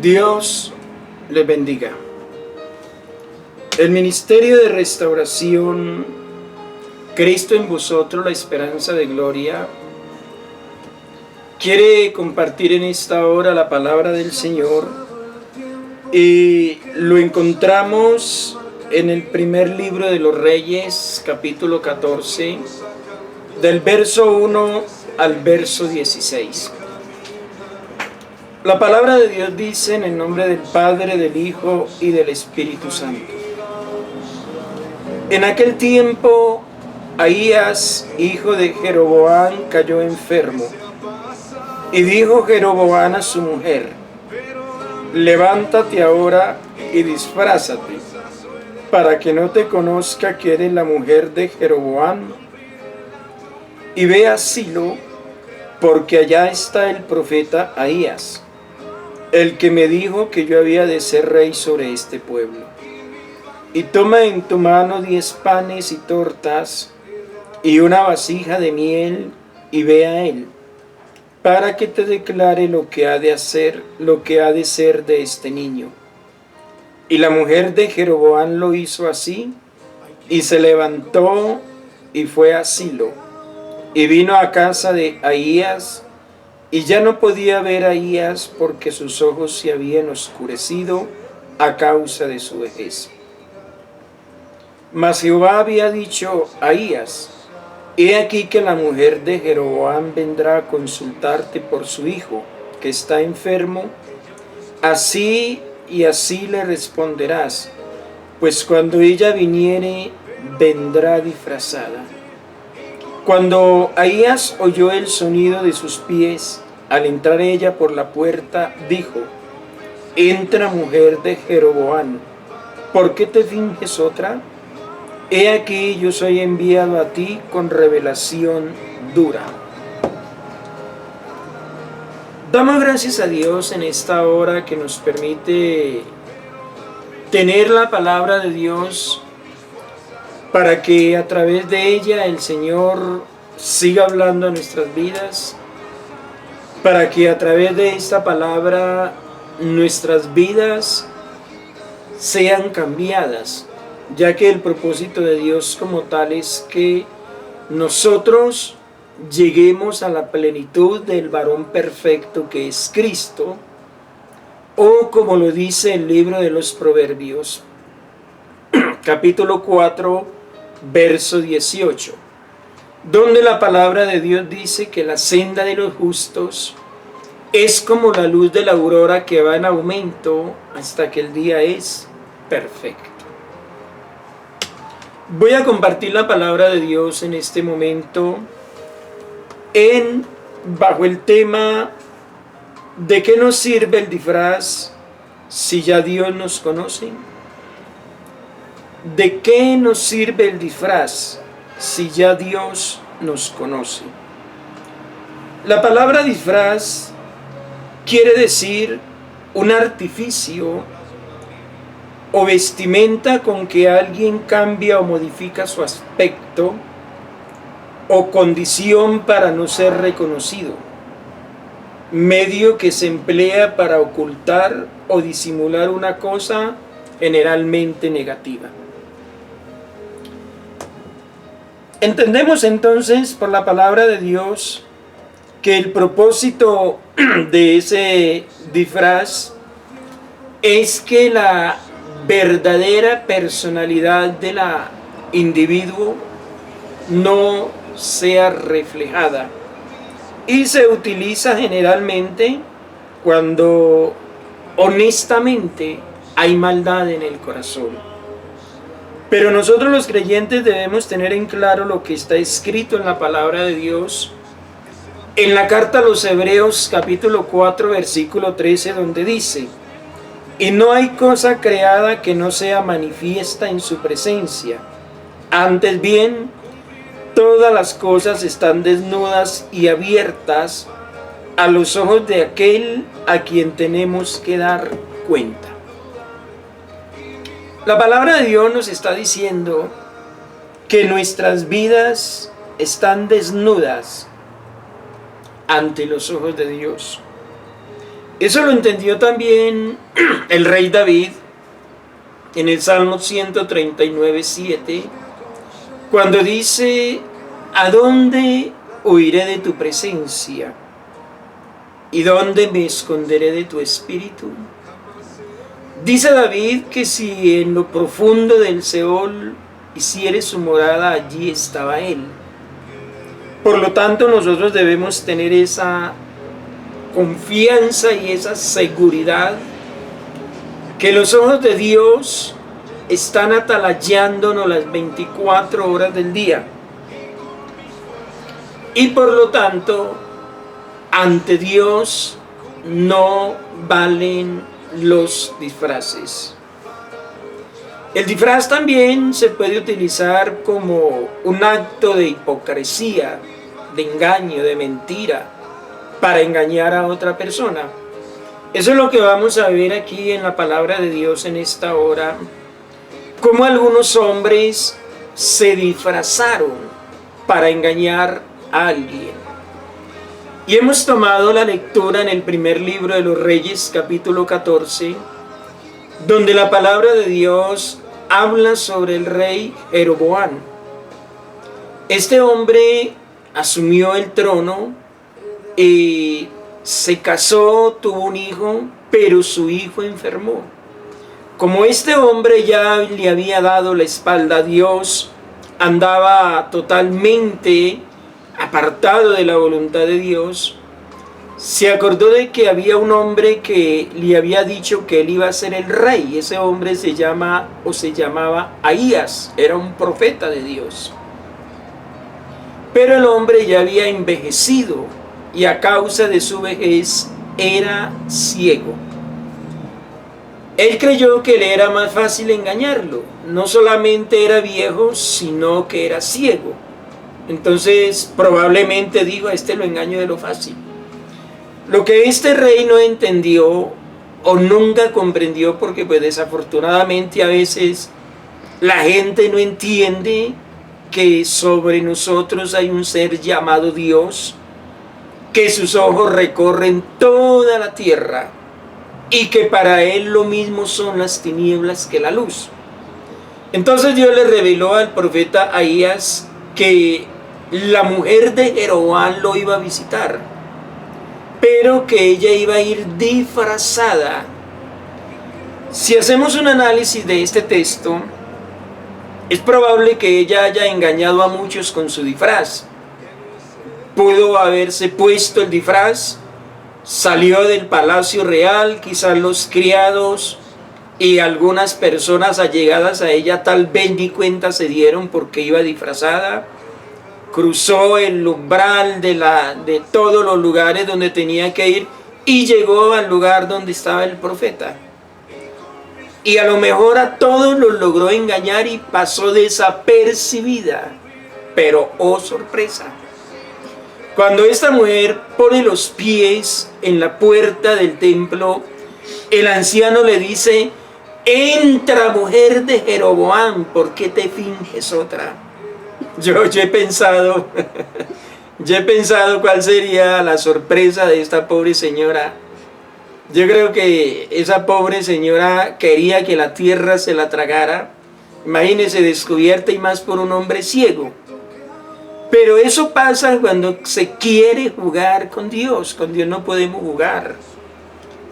Dios les bendiga. El Ministerio de Restauración, Cristo en vosotros, la esperanza de gloria, quiere compartir en esta hora la palabra del Señor y lo encontramos en el primer libro de los Reyes, capítulo 14, del verso 1 al verso 16. La palabra de Dios dice en el nombre del Padre, del Hijo y del Espíritu Santo. En aquel tiempo, Ahías, hijo de Jeroboam, cayó enfermo. Y dijo Jeroboam a su mujer: levántate ahora y disfrázate, para que no te conozca que eres la mujer de Jeroboam. Y ve a Silo, porque allá está el profeta Ahías, el que me dijo que yo había de ser rey sobre este pueblo. Y toma en tu mano 10 panes y tortas y una vasija de miel, y ve a él, para que te declare lo que ha de ser de este niño. Y la mujer de Jeroboam lo hizo así, y se levantó y fue a Silo, y vino a casa de Ahías, y ya no podía ver a Ahías porque sus ojos se habían oscurecido a causa de su vejez. Mas Jehová había dicho a Ahías: he aquí que la mujer de Jeroboam vendrá a consultarte por su hijo, que está enfermo. Así y así le responderás, pues cuando ella viniere, vendrá disfrazada. Cuando Ahías oyó el sonido de sus pies, al entrar ella por la puerta, dijo: entra, mujer de Jeroboam, ¿por qué te finges otra? He aquí yo soy enviado a ti con revelación dura. Damos gracias a Dios en esta hora que nos permite tener la palabra de Dios, para que a través de ella el Señor siga hablando a nuestras vidas, para que a través de esta palabra nuestras vidas sean cambiadas, ya que el propósito de Dios como tal es que nosotros lleguemos a la plenitud del varón perfecto que es Cristo, o como lo dice el libro de los Proverbios, capítulo 4, verso 18, donde la palabra de Dios dice que la senda de los justos es como la luz de la aurora que va en aumento hasta que el día es perfecto. Voy a compartir la palabra de Dios en este momento bajo el tema: ¿de qué nos sirve el disfraz si ya Dios nos conoce? ¿De qué nos sirve el disfraz si ya Dios nos conoce? La palabra disfraz quiere decir un artificio o vestimenta con que alguien cambia o modifica su aspecto o condición para no ser reconocido, medio que se emplea para ocultar o disimular una cosa generalmente negativa. Entendemos entonces por la palabra de Dios que el propósito de ese disfraz es que la verdadera personalidad del individuo no sea reflejada, y se utiliza generalmente cuando honestamente hay maldad en el corazón. Pero nosotros los creyentes debemos tener en claro lo que está escrito en la palabra de Dios, en la carta a los Hebreos capítulo 4 versículo 13, donde dice: y no hay cosa creada que no sea manifiesta en su presencia. Antes bien, todas las cosas están desnudas y abiertas a los ojos de aquel a quien tenemos que dar cuenta. La palabra de Dios nos está diciendo que nuestras vidas están desnudas ante los ojos de Dios. Eso lo entendió también el rey David en el Salmo 139:7, cuando dice: ¿a dónde huiré de tu presencia? ¿Y dónde me esconderé de tu espíritu? Dice David que si en lo profundo del Seol hiciere su morada, allí estaba él. Por lo tanto, nosotros debemos tener esa confianza y esa seguridad que los ojos de Dios están atalayándonos las 24 horas del día. Y por lo tanto, ante Dios no valen los disfraces. El disfraz también se puede utilizar como un acto de hipocresía, de engaño, de mentira, para engañar a otra persona. Eso es lo que vamos a ver aquí en la palabra de Dios en esta hora, cómo algunos hombres se disfrazaron para engañar a alguien. Y hemos tomado la lectura en el primer libro de los Reyes, capítulo 14, donde la palabra de Dios habla sobre el rey Jeroboam. Este hombre asumió el trono y se casó, tuvo un hijo, pero su hijo enfermó. Como este hombre ya le había dado la espalda a Dios, andaba totalmente apartado de la voluntad de Dios, se acordó de que había un hombre que le había dicho que él iba a ser el rey. Ese hombre se llamaba Ahías, era un profeta de Dios. Pero el hombre ya había envejecido y a causa de su vejez era ciego. Él creyó que le era más fácil engañarlo. No solamente era viejo, sino que era ciego. Entonces probablemente dijo: a este lo engaño de lo fácil. Lo que este rey no entendió o nunca comprendió, porque pues desafortunadamente a veces la gente no entiende que sobre nosotros hay un ser llamado Dios, que sus ojos recorren toda la tierra y que para él lo mismo son las tinieblas que la luz. Entonces Dios le reveló al profeta Ahías que la mujer de Jeroboam lo iba a visitar, pero que ella iba a ir disfrazada. Si hacemos un análisis de este texto, es probable que ella haya engañado a muchos con su disfraz. Pudo haberse puesto el disfraz, salió del palacio real, quizás los criados y algunas personas allegadas a ella tal vez ni cuenta se dieron porque iba disfrazada. Cruzó el umbral de todos los lugares donde tenía que ir y llegó al lugar donde estaba el profeta. Y a lo mejor a todos los logró engañar y pasó desapercibida. Pero oh sorpresa, cuando esta mujer pone los pies en la puerta del templo, el anciano le dice: entra, mujer de Jeroboam, ¿por qué te finges otra? Yo he pensado cuál sería la sorpresa de esta pobre señora. Yo creo que esa pobre señora quería que la tierra se la tragara. Imagínese, descubierta, y más por un hombre ciego. Pero eso pasa cuando se quiere jugar con Dios. Con Dios no podemos jugar.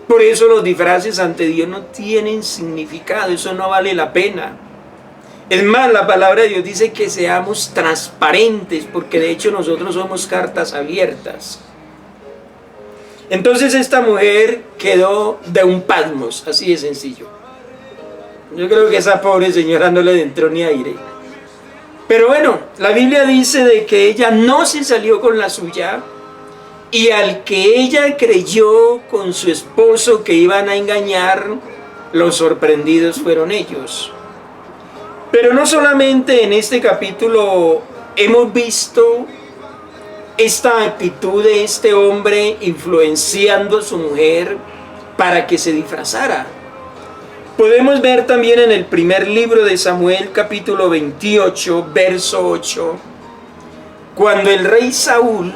Por eso los disfraces ante Dios no tienen significado. Eso no vale la pena. Es más, la palabra de Dios dice que seamos transparentes, porque de hecho nosotros somos cartas abiertas. Entonces esta mujer quedó de un pasmos, así de sencillo. Yo creo que esa pobre señora no le entró ni aire. Pero bueno, la Biblia dice de que ella no se salió con la suya, y al que ella creyó con su esposo que iban a engañar, los sorprendidos fueron ellos. Pero no solamente en este capítulo hemos visto esta actitud de este hombre influenciando a su mujer para que se disfrazara. Podemos ver también en el primer libro de Samuel, capítulo 28, verso 8, cuando el rey Saúl,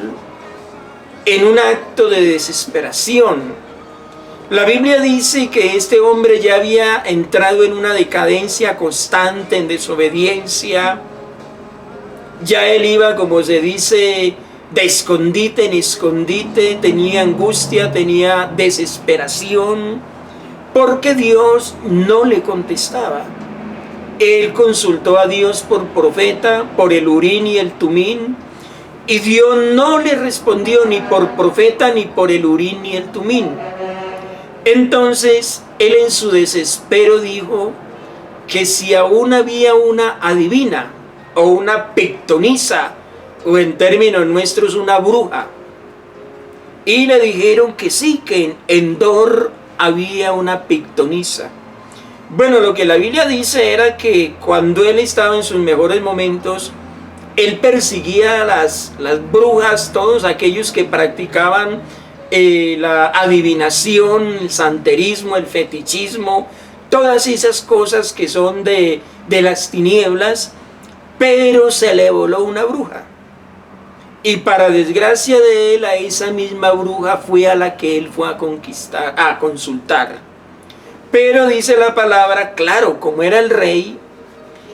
en un acto de desesperación, La Biblia dice que este hombre ya había entrado en una decadencia constante, en desobediencia. Ya él iba, como se dice, de escondite en escondite, tenía angustia, tenía desesperación, porque Dios no le contestaba. Él consultó a Dios por profeta, por el Urín y el Tumín, y Dios no le respondió ni por profeta, ni por el Urín ni el Tumín. Entonces, él en su desespero dijo que si aún había una adivina, o una pitonisa, o en términos nuestros una bruja. Y le dijeron que sí, que en Endor había una pitonisa. Bueno, lo que la Biblia dice era que cuando él estaba en sus mejores momentos, él perseguía a las brujas, todos aquellos que practicaban la adivinación, el santerismo, el fetichismo, todas esas cosas que son de las tinieblas. Pero se le voló una bruja. Y para desgracia de él, a esa misma bruja fue a la que él fue a consultar. Pero dice la palabra, claro, como era el rey,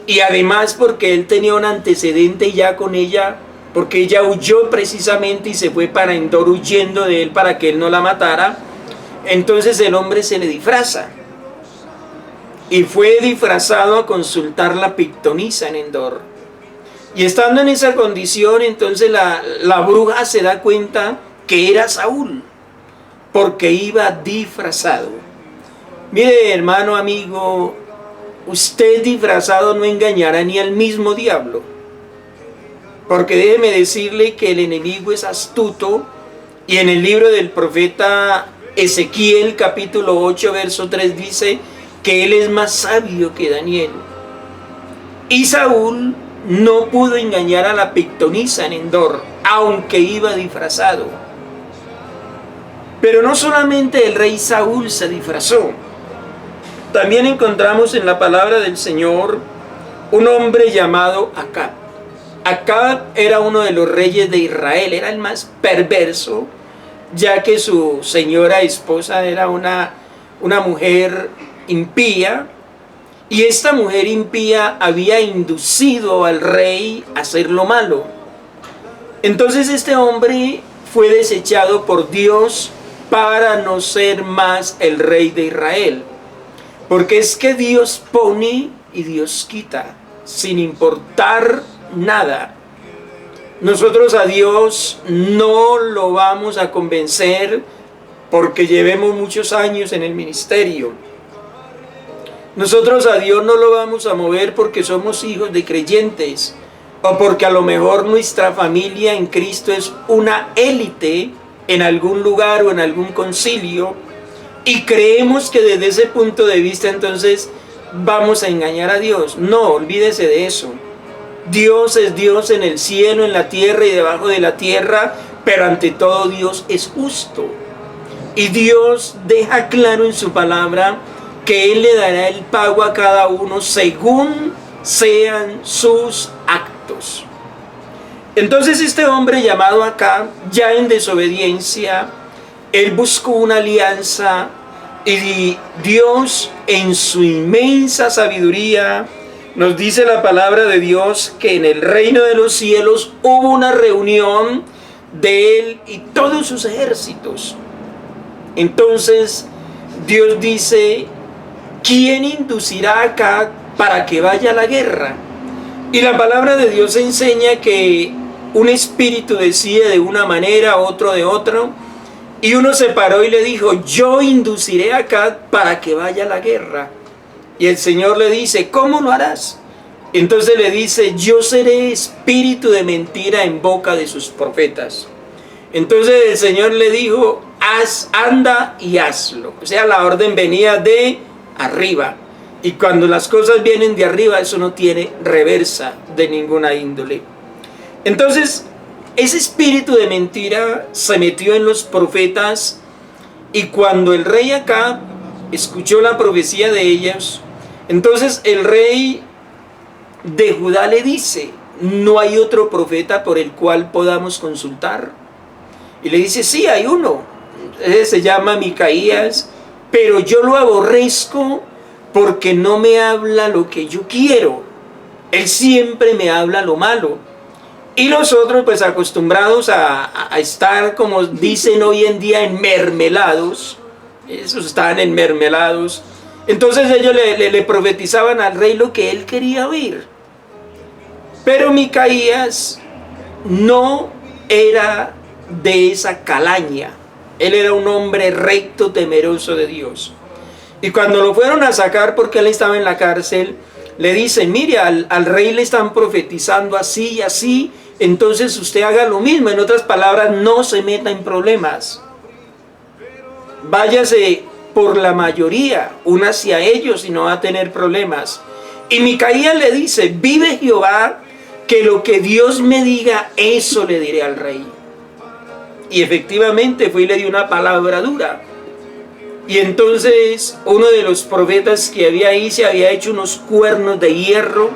y además porque él tenía un antecedente ya con ella, porque ella huyó precisamente y se fue para Endor huyendo de él para que él no la matara, entonces el hombre se le disfraza. Y fue disfrazado a consultar la pitonisa en Endor. Y estando en esa condición, entonces la bruja se da cuenta que era Saúl, porque iba disfrazado. Mire, hermano, amigo, usted disfrazado no engañará ni al mismo diablo. Porque déjeme decirle que el enemigo es astuto, y en el libro del profeta Ezequiel, capítulo 8, verso 3, dice que él es más sabio que Daniel. Y Saúl no pudo engañar a la pitonisa en Endor, aunque iba disfrazado. Pero no solamente el rey Saúl se disfrazó. También encontramos en la palabra del Señor un hombre llamado Acab. Acab era uno de los reyes de Israel, era el más perverso, ya que su señora esposa era una mujer impía. Y esta mujer impía había inducido al rey a hacer lo malo. Entonces este hombre fue desechado por Dios para no ser más el rey de Israel. Porque es que Dios pone y Dios quita, sin importar nada. Nosotros a Dios no lo vamos a convencer porque llevemos muchos años en el ministerio. Nosotros a Dios no lo vamos a mover porque somos hijos de creyentes, o porque a lo mejor nuestra familia en Cristo es una élite en algún lugar o en algún concilio, y creemos que desde ese punto de vista entonces vamos a engañar a Dios. No, olvídese de eso. Dios es Dios en el cielo, en la tierra y debajo de la tierra, pero ante todo Dios es justo. Y Dios deja claro en su palabra que Él le dará el pago a cada uno según sean sus actos. Entonces este hombre llamado Acab, ya en desobediencia, él buscó una alianza, y Dios en su inmensa sabiduría nos dice la palabra de Dios que en el reino de los cielos hubo una reunión de él y todos sus ejércitos. Entonces Dios dice: ¿quién inducirá acá para que vaya a la guerra? Y la palabra de Dios enseña que un espíritu decía de una manera, otro de otro, y uno se paró y le dijo: yo induciré acá para que vaya a la guerra. Y el Señor le dice: ¿cómo lo harás? Entonces le dice: yo seré espíritu de mentira en boca de sus profetas. Entonces el Señor le dijo: anda y hazlo. O sea, la orden venía de arriba. Y cuando las cosas vienen de arriba, eso no tiene reversa de ninguna índole. Entonces, ese espíritu de mentira se metió en los profetas, y cuando el rey Acab escuchó la profecía de ellos, entonces el rey de Judá le dice: ¿no hay otro profeta por el cual podamos consultar? Y le dice: sí, hay uno. Ese se llama Micaías, pero yo lo aborrezco porque no me habla lo que yo quiero. Él siempre me habla lo malo. Y nosotros pues acostumbrados a estar, como dicen hoy en día, enmermelados. Esos estaban enmermelados. Entonces ellos le profetizaban al rey lo que él quería oír. Pero Micaías no era de esa calaña. Él era un hombre recto, temeroso de Dios. Y cuando lo fueron a sacar porque él estaba en la cárcel, le dicen, mire, al rey le están profetizando así y así, entonces usted haga lo mismo. En otras palabras, no se meta en problemas. Váyase por la mayoría, únase a ellos y no va a tener problemas. Y Micaías le dice, vive Jehová, que lo que Dios me diga, eso le diré al rey. Y efectivamente fue y le dio una palabra dura. Y entonces uno de los profetas que había ahí se había hecho unos cuernos de hierro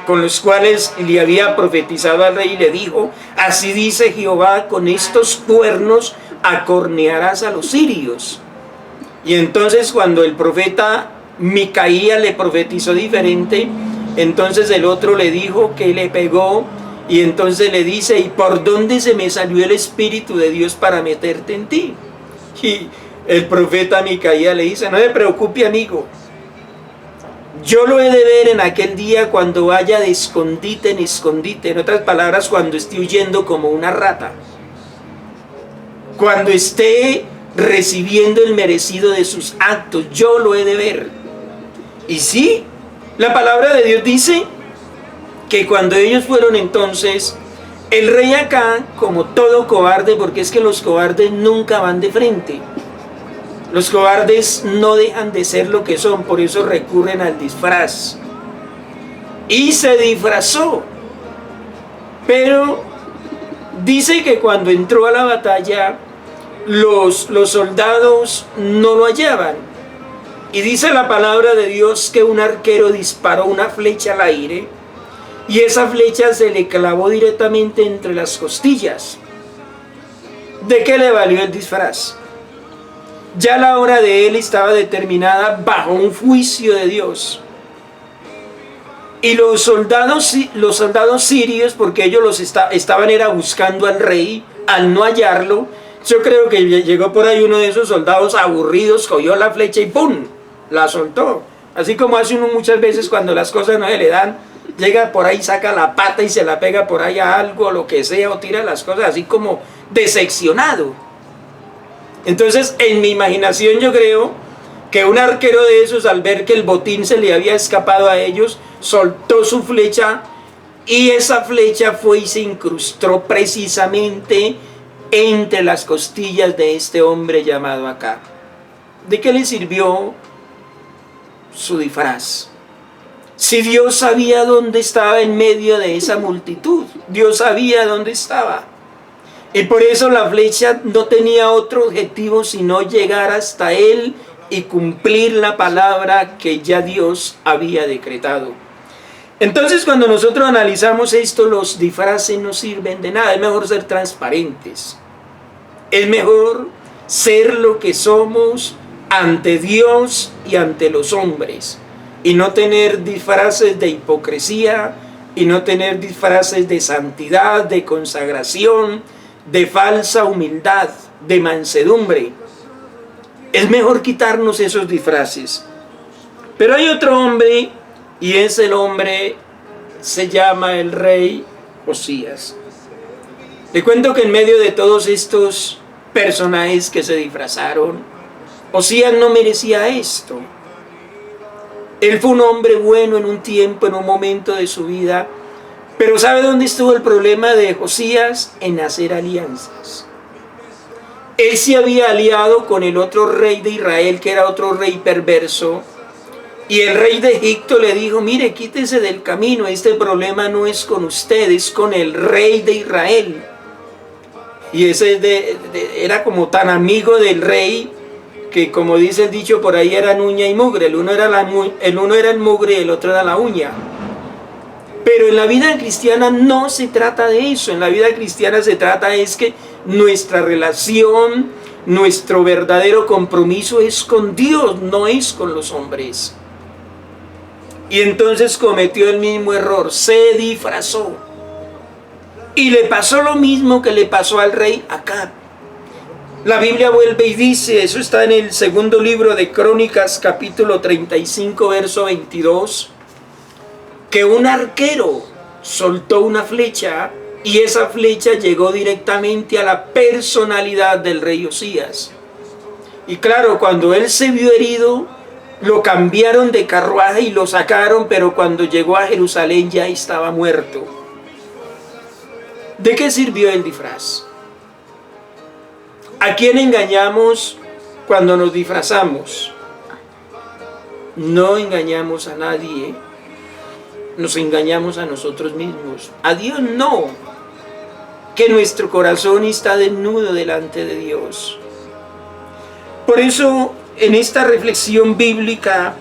con los cuales le había profetizado al rey y le dijo, así dice Jehová, con estos cuernos acornearás a los sirios. Y entonces cuando el profeta Micaías le profetizó diferente, entonces el otro le dijo que le pegó, y entonces le dice, ¿y por dónde se me salió el Espíritu de Dios para meterte en ti? Y el profeta Micaías le dice, no se preocupe, amigo, yo lo he de ver en aquel día cuando vaya de escondite en escondite. En otras palabras, cuando esté huyendo como una rata, cuando esté recibiendo el merecido de sus actos, yo lo he de ver. Y sí, la palabra de Dios dice que cuando ellos fueron entonces, el rey acá, como todo cobarde, porque es que los cobardes nunca van de frente, los cobardes no dejan de ser lo que son, por eso recurren al disfraz. Y se disfrazó. Pero dice que cuando entró a la batalla, los soldados no lo hallaban. Y dice la palabra de Dios que un arquero disparó una flecha al aire, y esa flecha se le clavó directamente entre las costillas. ¿De qué le valió el disfraz? Ya la hora de él estaba determinada bajo un juicio de Dios. Y los soldados sirios, porque ellos estaban era buscando al rey, al no hallarlo, yo creo que llegó por ahí uno de esos soldados aburridos, cogió la flecha y ¡pum!, la soltó. Así como hace uno muchas veces cuando las cosas no se le dan, llega por ahí, saca la pata y se la pega por ahí a algo, lo que sea, o tira las cosas así como decepcionado. Entonces, en mi imaginación yo creo que un arquero de esos, al ver que el botín se le había escapado a ellos, soltó su flecha, y esa flecha fue y se incrustó precisamente entre las costillas de este hombre llamado acá. ¿De qué le sirvió su disfraz? Si Dios sabía dónde estaba en medio de esa multitud, Dios sabía dónde estaba. Y por eso la flecha no tenía otro objetivo sino llegar hasta él y cumplir la palabra que ya Dios había decretado. Entonces, cuando nosotros analizamos esto, los disfraces no sirven de nada. Es mejor ser transparentes. Es mejor ser lo que somos ante Dios y ante los hombres, y no tener disfraces de hipocresía, y no tener disfraces de santidad, de consagración, de falsa humildad, de mansedumbre. Es mejor quitarnos esos disfraces. Pero hay otro hombre, y ese hombre se llama el rey Josías. Le cuento que en medio de todos estos personajes que se disfrazaron, Josías no merecía esto. Él fue un hombre bueno en un tiempo, en un momento de su vida. Pero ¿sabe dónde estuvo el problema de Josías? En hacer alianzas. Él se había aliado con el otro rey de Israel, que era otro rey perverso. Y el rey de Egipto le dijo, mire, quítese del camino, este problema no es con usted, es con el rey de Israel. Y ese era como tan amigo del rey, que como dice el dicho por ahí, eran uña y mugre. El uno era el mugre y el otro era la uña. Pero en la vida cristiana no se trata de eso. En la vida cristiana se trata es que nuestra relación Nuestro verdadero compromiso es con Dios, no es con los hombres. Y entonces cometió el mismo error, se disfrazó. Y le pasó lo mismo que le pasó al rey Acab. La Biblia vuelve y dice, eso está en el segundo libro de Crónicas, capítulo 35, verso 22, que un arquero soltó una flecha y esa flecha llegó directamente a la personalidad del rey Osías. Y claro, cuando él se vio herido, lo cambiaron de carruaje y lo sacaron, pero cuando llegó a Jerusalén ya estaba muerto. ¿De qué sirvió el disfraz? ¿A quién engañamos cuando nos disfrazamos? No engañamos a nadie, nos engañamos a nosotros mismos. A Dios no, que nuestro corazón está desnudo delante de Dios. Por eso, en esta reflexión bíblica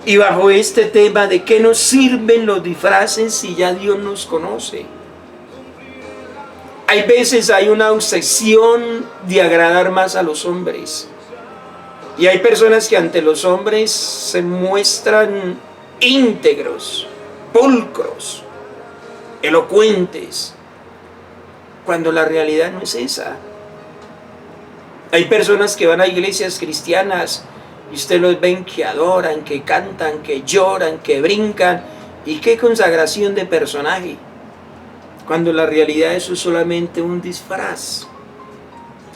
y bajo este tema de qué nos sirven los disfraces si ya Dios nos conoce. Hay veces hay una obsesión de agradar más a los hombres. Y hay personas que ante los hombres se muestran íntegros, pulcros, elocuentes, cuando la realidad no es esa. Hay personas que van a iglesias cristianas y usted los ven que adoran, que cantan, que lloran, que brincan. Y qué consagración de personaje, cuando la realidad eso es solamente un disfraz.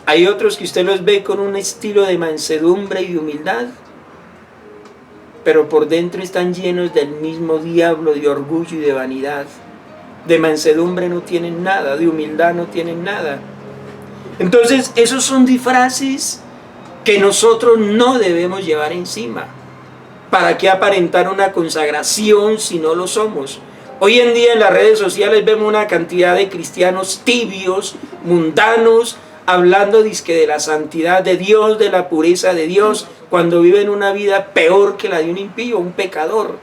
Hay otros que usted los ve con un estilo de mansedumbre y de humildad, pero por dentro están llenos del mismo diablo de orgullo y de vanidad. De mansedumbre no tienen nada, de humildad no tienen nada. Entonces esos son disfraces que nosotros no debemos llevar encima. ¿Para qué aparentar una consagración si no lo somos? Hoy en día en las redes sociales vemos una cantidad de cristianos tibios, mundanos, hablando dizque de la santidad de Dios, de la pureza de Dios, cuando viven una vida peor que la de un impío, un pecador.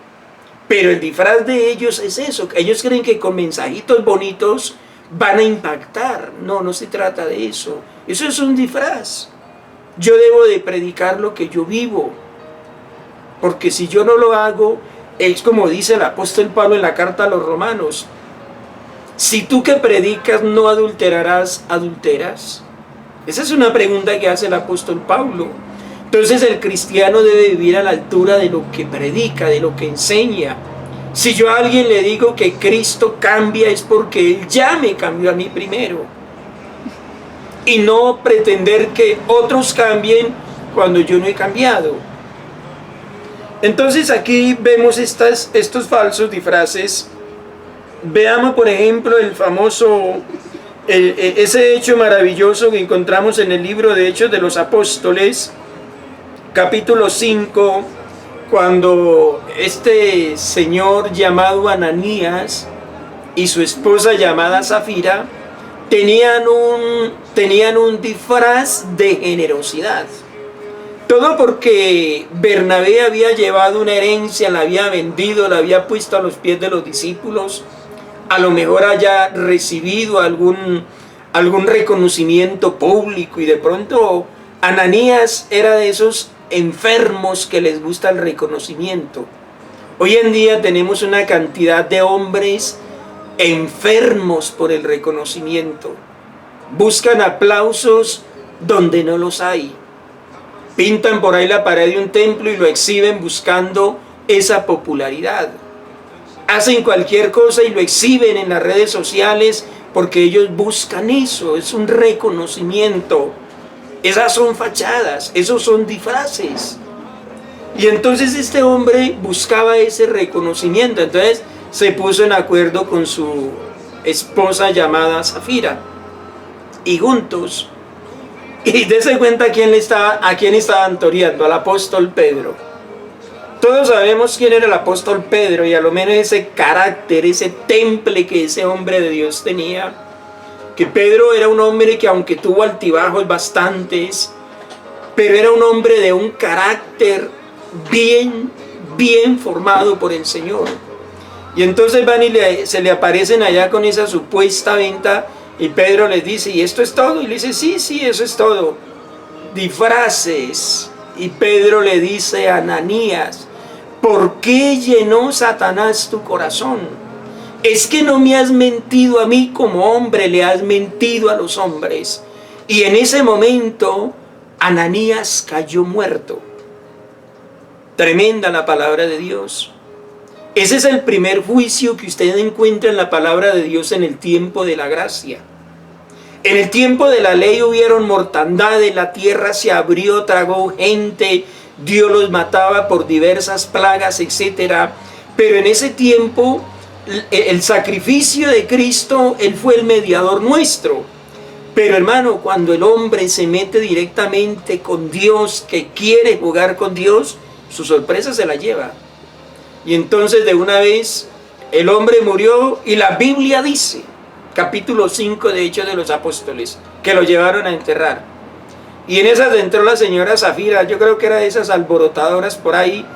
Pero el disfraz de ellos es eso, ellos creen que con mensajitos bonitos van a impactar. No, no se trata de eso. Eso es un disfraz. Yo debo de predicar lo que yo vivo, porque si yo no lo hago, es como dice el apóstol Pablo en la carta a los Romanos: si tú que predicas no adulterarás, ¿adulteras? Esa es una pregunta que hace el apóstol Pablo. Entonces el cristiano debe vivir a la altura de lo que predica, de lo que enseña. Si yo a alguien le digo que Cristo cambia, es porque Él ya me cambió a mí primero. Y no pretender que otros cambien cuando yo no he cambiado. Entonces aquí vemos estos falsos disfraces. Veamos por ejemplo el famoso, ese hecho maravilloso que encontramos en el libro de Hechos de los Apóstoles, capítulo 5, cuando este señor llamado Ananías y su esposa llamada Zafira tenían un disfraz de generosidad. Todo porque Bernabé había llevado una herencia, la había vendido, la había puesto a los pies de los discípulos. A lo mejor haya recibido algún reconocimiento público, y de pronto Ananías era de esos enfermos que les gusta el reconocimiento. Hoy en día tenemos una cantidad de hombres enfermos por el reconocimiento. Buscan aplausos donde no los hay. Pintan por ahí la pared de un templo y lo exhiben buscando esa popularidad. Hacen cualquier cosa y lo exhiben en las redes sociales porque ellos buscan eso, es un reconocimiento. Esas son fachadas, esos son disfraces. Y entonces este hombre buscaba ese reconocimiento, entonces se puso en acuerdo con su esposa llamada Zafira. Y juntos, y dése cuenta a quién estaban toreando, al apóstol Pedro. Todos sabemos quién era el apóstol Pedro, y a lo menos ese carácter, ese temple que ese hombre de Dios tenía. Que Pedro era un hombre que, aunque tuvo altibajos bastantes, pero era un hombre de un carácter bien formado por el Señor. Y entonces van y se le aparecen allá con esa supuesta venta, y Pedro les dice: ¿y esto es todo? Y le dice: sí, eso es todo. disfraces. Y Pedro le dice a Ananías, ¿por qué llenó Satanás tu corazón? Es que no me has mentido a mí como hombre, le has mentido a los hombres. Y en ese momento, Ananías cayó muerto. Tremenda la palabra de Dios. Ese es el primer juicio que usted encuentra en la palabra de Dios en el tiempo de la gracia. En el tiempo de la ley hubieron mortandades, la tierra se abrió, tragó gente, Dios los mataba por diversas plagas, etc. Pero en ese tiempo, el sacrificio de Cristo, Él fue el mediador nuestro. Pero hermano, cuando el hombre se mete directamente con Dios, que quiere jugar con Dios, su sorpresa se la lleva. Y entonces de una vez el hombre murió y la Biblia dice, capítulo 5 de Hechos de los Apóstoles, que lo llevaron a enterrar. Y en esas entró la señora Zafira, yo creo que era de esas alborotadoras por ahí,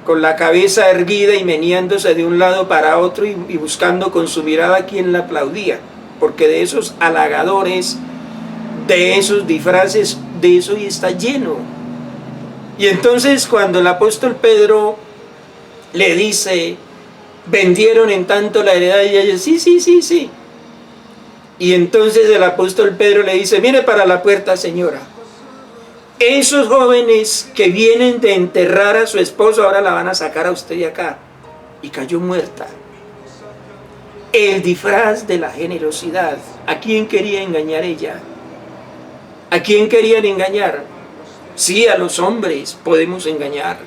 con la cabeza erguida y meneándose de un lado para otro y buscando con su mirada quién la aplaudía. Porque de esos halagadores, de esos disfraces, de eso y está lleno. Y entonces cuando el apóstol Pedro le dice, vendieron en tanto la heredad, y ella dice, sí. Y entonces el apóstol Pedro le dice, mire para la puerta, señora. Esos jóvenes que vienen de enterrar a su esposo, ahora la van a sacar a usted de acá. Y cayó muerta. El disfraz de la generosidad. ¿A quién quería engañar ella? ¿A quién querían engañar? Sí, a los hombres podemos engañar.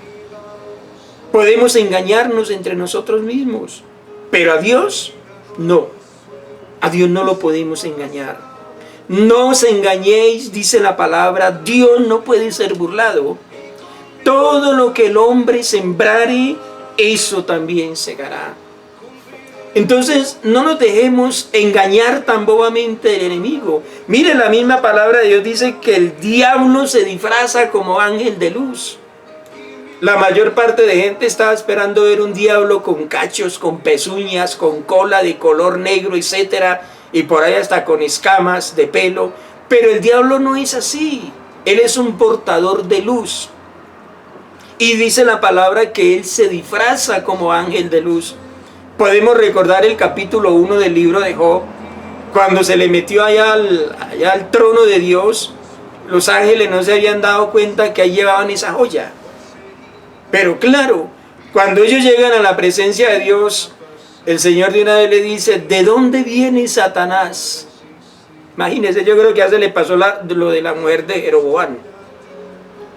Podemos engañarnos entre nosotros mismos. Pero a Dios, no. A Dios no lo podemos engañar. No os engañéis, dice la palabra, Dios no puede ser burlado. Todo lo que el hombre sembrare, eso también segará. Entonces, no nos dejemos engañar tan bobamente del enemigo. Mire, la misma palabra de Dios dice que el diablo se disfraza como ángel de luz. La mayor parte de gente estaba esperando ver un diablo con cachos, con pezuñas, con cola de color negro, etc. Y por ahí hasta con escamas de pelo. Pero el diablo no es así. Él es un portador de luz. Y dice la palabra que él se disfraza como ángel de luz. Podemos recordar el capítulo 1 del libro de Job, cuando se le metió allá al trono de Dios, los ángeles no se habían dado cuenta que ahí llevaban esa joya. Pero claro, cuando ellos llegan a la presencia de Dios, el Señor de una vez le dice, ¿de dónde viene Satanás? Imagínense, yo creo que ya se le pasó lo de la mujer de Jeroboam.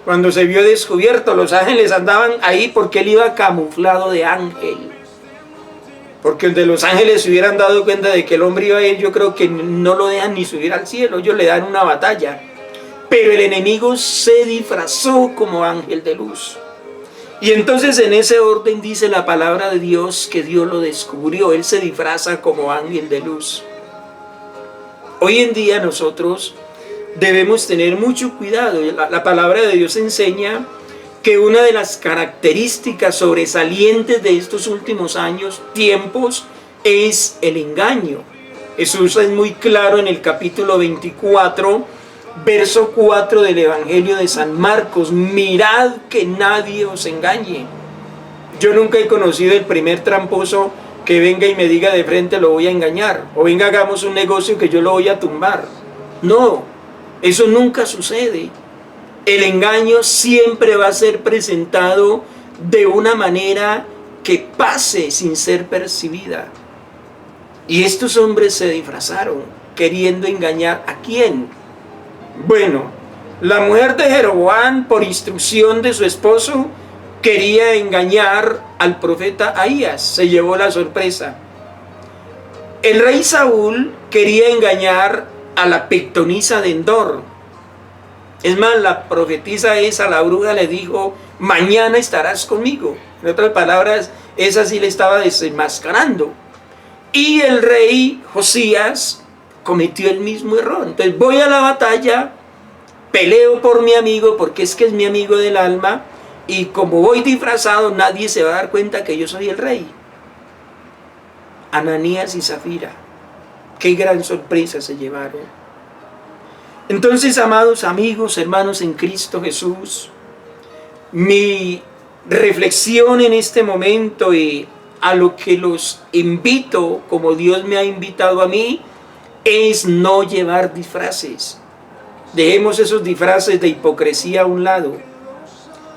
Cuando se vio descubierto, los ángeles andaban ahí porque él iba camuflado de ángel. Porque de los ángeles se hubieran dado cuenta de que el hombre iba a ir, yo creo que no lo dejan ni subir al cielo, ellos le dan una batalla. Pero el enemigo se disfrazó como ángel de luz. Y entonces en ese orden dice la palabra de Dios que Dios lo descubrió, él se disfraza como ángel de luz. Hoy en día nosotros debemos tener mucho cuidado. La palabra de Dios enseña que una de las características sobresalientes de estos últimos tiempos, es el engaño. Jesús es muy claro en el capítulo 24, verso 4 del Evangelio de San Marcos. Mirad que nadie os engañe. Yo nunca he conocido el primer tramposo que venga y me diga de frente lo voy a engañar. O venga, hagamos un negocio que yo lo voy a tumbar. No, eso nunca sucede. El engaño siempre va a ser presentado de una manera que pase sin ser percibida. Y estos hombres se disfrazaron, queriendo engañar ¿a quién? Bueno, la mujer de Jeroboam, por instrucción de su esposo, quería engañar al profeta Ahías, se llevó la sorpresa. El rey Saúl quería engañar a la pitonisa de Endor. Es más, la profetisa esa, la bruja, le dijo, mañana estarás conmigo. En otras palabras, esa sí le estaba desenmascarando. Y el rey Josías cometió el mismo error. Entonces voy a la batalla, peleo por mi amigo, porque es que es mi amigo del alma, y como voy disfrazado, nadie se va a dar cuenta que yo soy el rey. Ananías y Zafira, qué gran sorpresa se llevaron. Entonces, amados amigos, hermanos en Cristo Jesús, mi reflexión en este momento y a lo que los invito, como Dios me ha invitado a mí, es no llevar disfraces. Dejemos esos disfraces de hipocresía a un lado.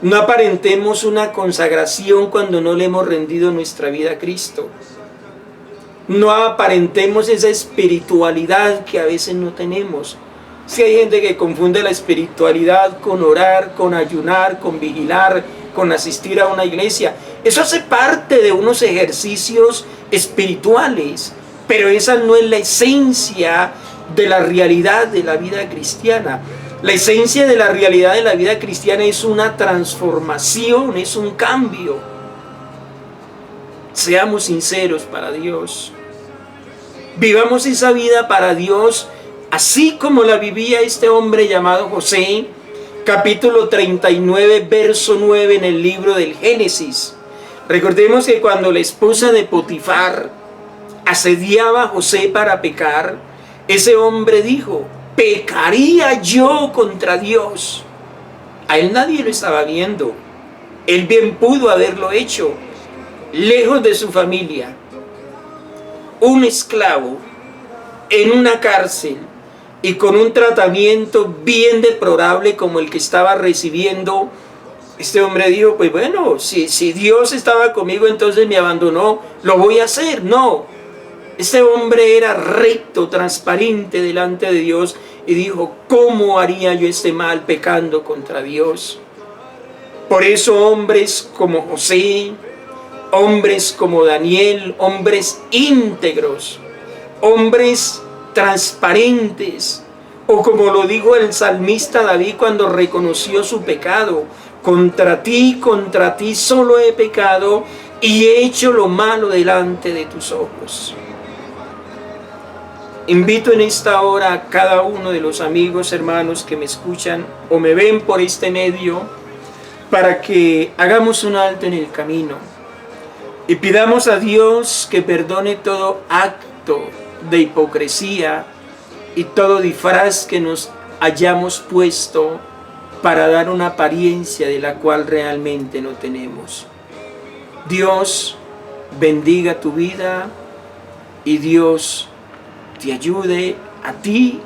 No aparentemos una consagración cuando no le hemos rendido nuestra vida a Cristo. No aparentemos esa espiritualidad que a veces no tenemos. Si hay gente que confunde la espiritualidad con orar, con ayunar, con vigilar, con asistir a una iglesia. Eso hace parte de unos ejercicios espirituales, pero esa no es la esencia de la realidad de la vida cristiana. La esencia de la realidad de la vida cristiana es una transformación, es un cambio. Seamos sinceros para Dios. Vivamos esa vida para Dios, así como la vivía este hombre llamado José, capítulo 39, verso 9 en el libro del Génesis. Recordemos que cuando la esposa de Potifar asediaba a José para pecar, ese hombre dijo: ¿pecaría yo contra Dios? A él nadie lo estaba viendo. Él bien pudo haberlo hecho, lejos de su familia, un esclavo, en una cárcel y con un tratamiento bien deplorable como el que estaba recibiendo. Este hombre dijo: pues bueno, si Dios estaba conmigo, entonces me abandonó, lo voy a hacer. No, este hombre era recto, transparente delante de Dios y dijo: ¿cómo haría yo este mal pecando contra Dios? Por eso hombres como José, hombres como Daniel, hombres íntegros, hombres transparentes, o como lo dijo el salmista David cuando reconoció su pecado: contra ti solo he pecado y he hecho lo malo delante de tus ojos. Invito en esta hora a cada uno de los amigos, hermanos que me escuchan o me ven por este medio, para que hagamos un alto en el camino y pidamos a Dios que perdone todo acto de hipocresía y todo disfraz que nos hayamos puesto para dar una apariencia de la cual realmente no tenemos. Dios bendiga tu vida y Dios te ayude a ti